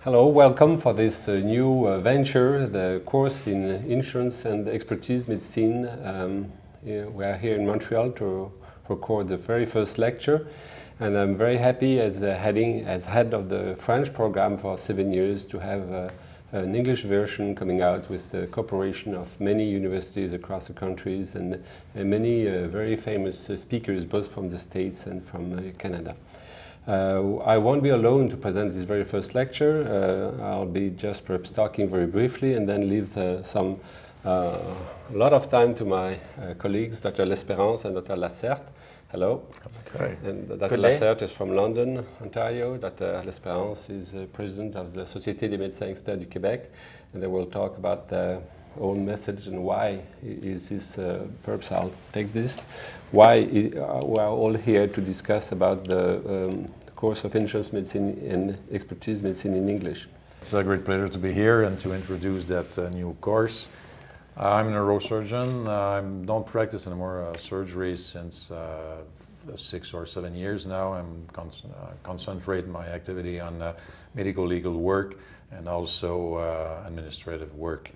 Hello, welcome for this new venture, the course in Insurance and Expertise Medicine. We are here in Montreal to record the very first lecture, and I'm very happy as head of the French program for 7 years to have an English version coming out with the cooperation of many universities across the countries and many very famous speakers both from the States and from Canada. I won't be alone to present this very first lecture. I'll be just perhaps talking very briefly and then leave a lot of time to my colleagues, Dr. L'Espérance and Dr. Lacerte. Hello. Okay. And Dr. Lacerte is from London, Ontario. Dr. L'Espérance is president of the Société des médecins experts du Québec, and they will talk about their own message and why is this, perhaps I'll take this, why we are all here to discuss about the course of Insurance Medicine and Expertise Medicine in English. It's a great pleasure to be here and to introduce that new course. I'm a neurosurgeon. I don't practice anymore surgery since 6 or 7 years now. I'm concentrating my activity on medico-legal work and also administrative work.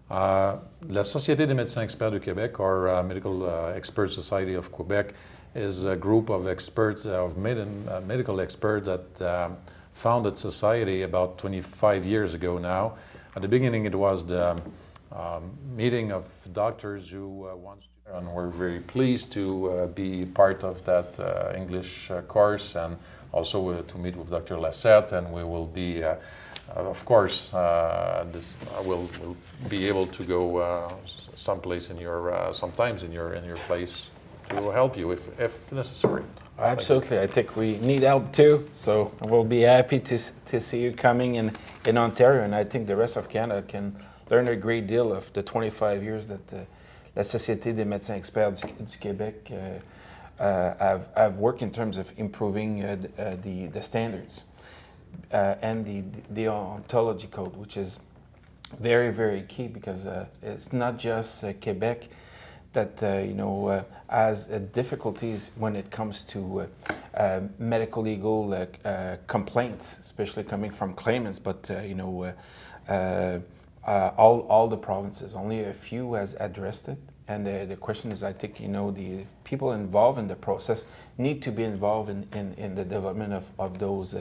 La Société des médecins experts du Québec, or Medical Expert Society of Quebec, is a group of experts, medical experts that founded society about 25 years ago now. At the beginning, it was the meeting of doctors who wants to, and we're very pleased to be part of that English course, and also to meet with Dr. Lacerte, and we will be, of course, we'll be able to go someplace in your, sometimes in your place to help you if necessary. Absolutely, I think we need help too, so we'll be happy to see you coming in Ontario, and I think the rest of Canada can learn a great deal of the 25 years that la Société des médecins experts du Québec have worked in terms of improving the standards and the ontology code, which is very, very key, because it's not just Quebec that has difficulties when it comes to medico-legal complaints, especially coming from claimants, but all the provinces, only a few has addressed it. And the question is, I think, the people involved in the process need to be involved in the development of those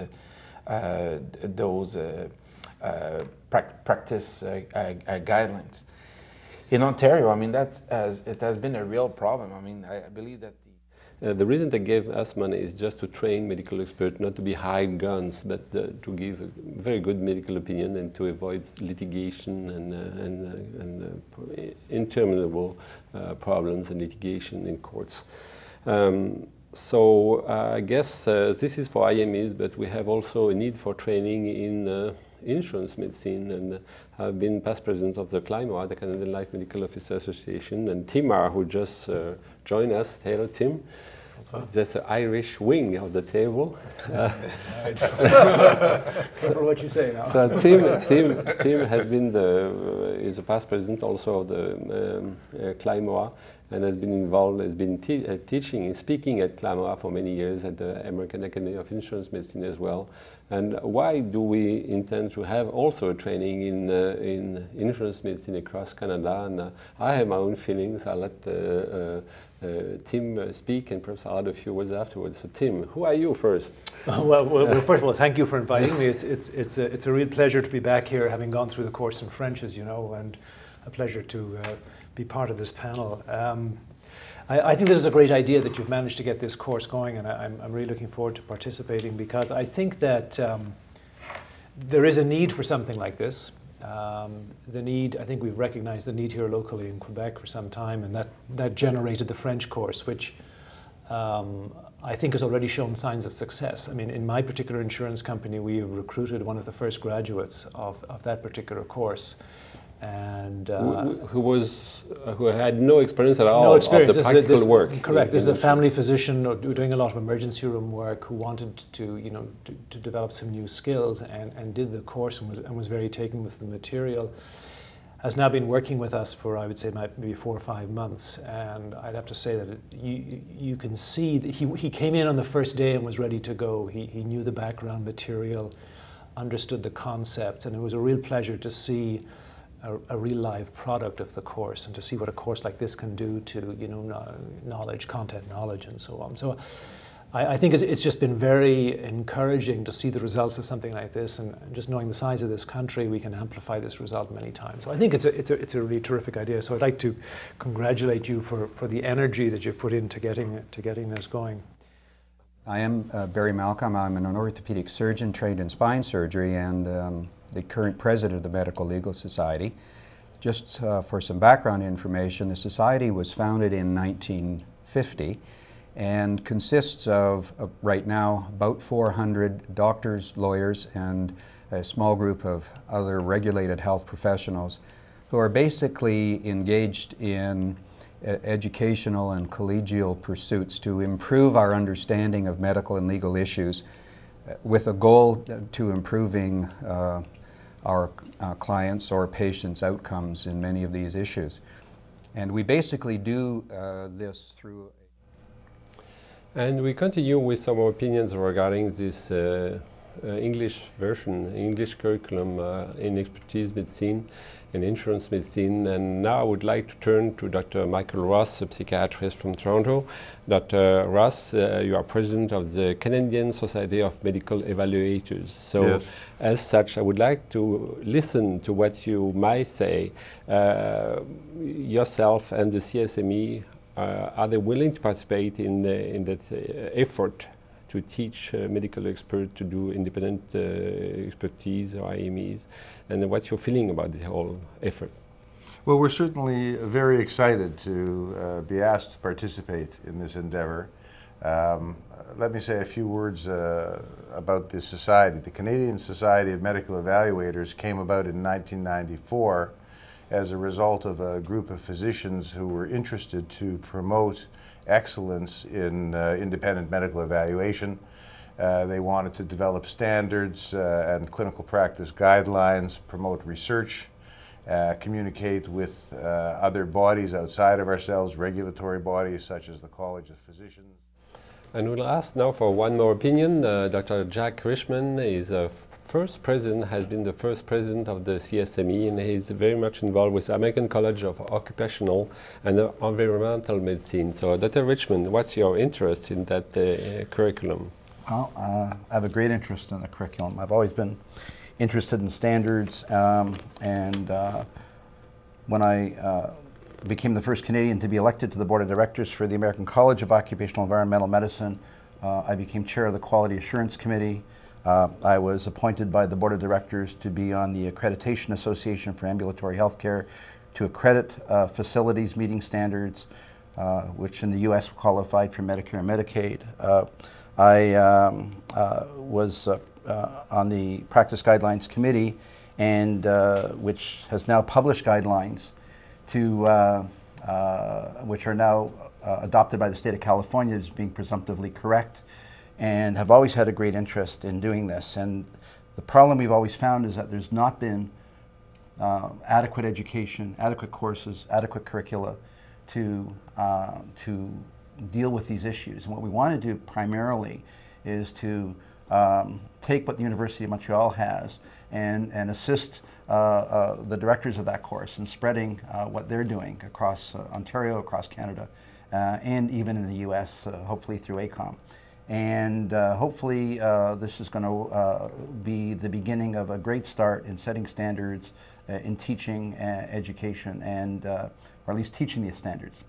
practice guidelines. In Ontario, I mean, it has been a real problem. I mean, I believe that the reason they gave us money is just to train medical experts, not to be hired guns, but to give a very good medical opinion and to avoid litigation and interminable problems and litigation in courts. So I guess this is for IMEs, but we have also a need for training in insurance medicine, and I've been past president of the CLIMOA, the Canadian Life Medical Officer Association, and Tim Meagher, who just joined us. Hello, Tim. That's the Irish wing of the table. Careful what you say now. So Tim has been is a past president also of the CLIMOA, and has been involved, has been teaching and speaking at CLIMOA for many years at the American Academy of Insurance Medicine as well. And why do we intend to have also a training in insurance medicine across Canada? And I have my own feelings. I'll let Tim speak, and perhaps I'll add a few words afterwards. So Tim, who are you first? Well, first of all, thank you for inviting me. It's a real pleasure to be back here, having gone through the course in French, as you know, and a pleasure to be part of this panel. I think this is a great idea that you've managed to get this course going, and I'm really looking forward to participating, because I think that there is a need for something like this. I think we've recognized the need here locally in Quebec for some time, and that generated the French course, which I think has already shown signs of success. I mean, in my particular insurance company, we have recruited one of the first graduates of that particular course. And who had no experience at all no experience. Of the practical work. Correct. This is a family physician doing a lot of emergency room work who wanted to develop some new skills and did the course and was very taken with the material. Has now been working with us for, I would say, maybe 4 or 5 months, and I'd have to say that you can see that he came in on the first day and was ready to go. He knew the background material. understood the concepts, and it was a real pleasure to see a real live product of the course and to see what a course like this can do to, you know, knowledge, content knowledge, and so on. So I think it's just been very encouraging to see the results of something like this, and just knowing the size of this country, we can amplify this result many times. So I think it's a really terrific idea. So I'd like to congratulate you for the energy that you've put into getting this going. I am Barry Malcolm. I'm an orthopedic surgeon trained in spine surgery and the current president of the Medico-Legal Society. Just for some background information, the society was founded in 1950 and consists of, right now, about 400 doctors, lawyers, and a small group of other regulated health professionals who are basically engaged in educational and collegial pursuits to improve our understanding of medical and legal issues with a goal to improving our clients' or patients' outcomes in many of these issues. And we basically do this through... And we continue with some opinions regarding this English version, English curriculum in expertise medicine and insurance medicine. And now I would like to turn to Dr. Michael Ross, a psychiatrist from Toronto. Dr. Ross, you are president of the Canadian Society of Medical Evaluators. So, yes. As such, I would like to listen to what you might say. Yourself and the CSME, are they willing to participate in that effort to teach medical experts to do independent expertise or IMEs? And what's your feeling about this whole effort? Well, we're certainly very excited to be asked to participate in this endeavor. Let me say a few words about this society. The Canadian Society of Medical Evaluators came about in 1994 as a result of a group of physicians who were interested to promote excellence in independent medical evaluation. They wanted to develop standards and clinical practice guidelines, promote research, communicate with other bodies outside of ourselves, regulatory bodies such as the College of Physicians. And we'll ask now for one more opinion. Dr. Jack Richman is has been the first president of the CSME, and he's very much involved with the American College of Occupational and Environmental Medicine. So, Dr. Richman, what's your interest in that curriculum? Well, I have a great interest in the curriculum. I've always been interested in standards, and when I became the first Canadian to be elected to the Board of Directors for the American College of Occupational Environmental Medicine, I became chair of the Quality Assurance Committee. I was appointed by the Board of Directors to be on the Accreditation Association for Ambulatory Healthcare to accredit facilities meeting standards, which in the U.S. qualified for Medicare and Medicaid. I was on the Practice Guidelines Committee, and which has now published guidelines to which are now adopted by the state of California as being presumptively correct, and have always had a great interest in doing this. And the problem we've always found is that there's not been adequate education, adequate courses, adequate curricula to deal with these issues. And what we want to do primarily is to take what the University of Montreal has and assist the directors of that course in spreading what they're doing across Ontario, across Canada, and even in the US, hopefully through ACOM. And hopefully this is going to be the beginning of a great start in setting standards in teaching education, and or at least teaching these standards.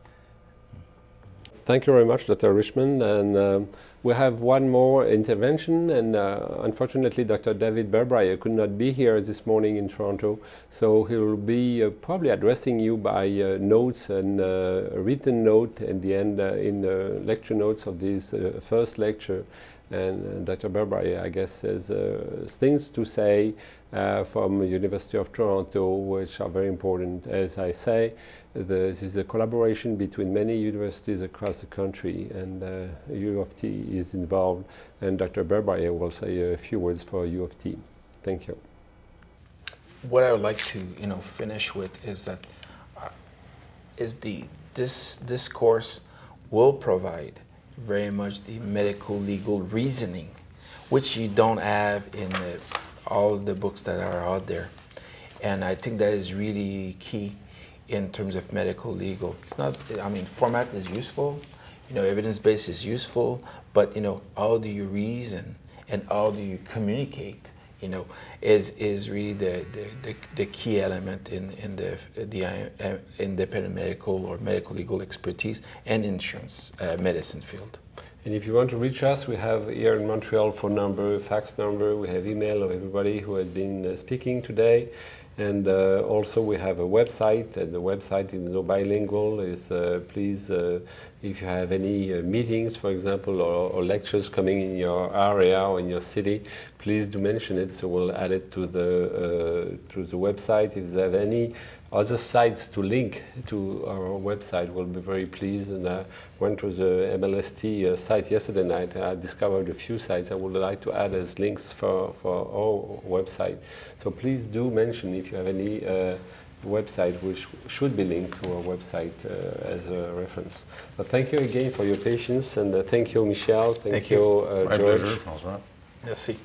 Thank you very much, Dr. Richman. And we have one more intervention, and unfortunately Dr. David Berbreyer could not be here this morning in Toronto, so he will be probably addressing you by notes and a written note at the end in the lecture notes of this first lecture. And Dr. Berbreyer, I guess, has things to say from the University of Toronto, which are very important. As I say, this is a collaboration between many universities across the country, and U of T is involved. And Dr. Berbreyer will say a few words for U of T. Thank you. What I would like to, finish with is that this course will provide very much the medico-legal reasoning, which you don't have in the all the books that are out there. And I think that is really key in terms of medical legal. It's not, I mean, format is useful, you know, evidence-based is useful, but, you know, how do you reason and how do you communicate, you know, is really the key element in the independent medical or medical legal expertise and insurance medicine field. And if you want to reach us, we have here in Montreal phone number, fax number, we have email of everybody who has been speaking today. And also we have a website, and the website is no bilingual. Is please, if you have any meetings, for example, or lectures coming in your area or in your city, please do mention it. So we'll add it to the website. If they have any other sites to link to our website, we'll be very pleased. And I went to the MLST site yesterday night, and I discovered a few sites I would like to add as links for our website. So please do mention if you have any website which should be linked to our website as a reference. But thank you again for your patience, and thank you, Michel. Thank you, My George. pleasure, Francois. Merci.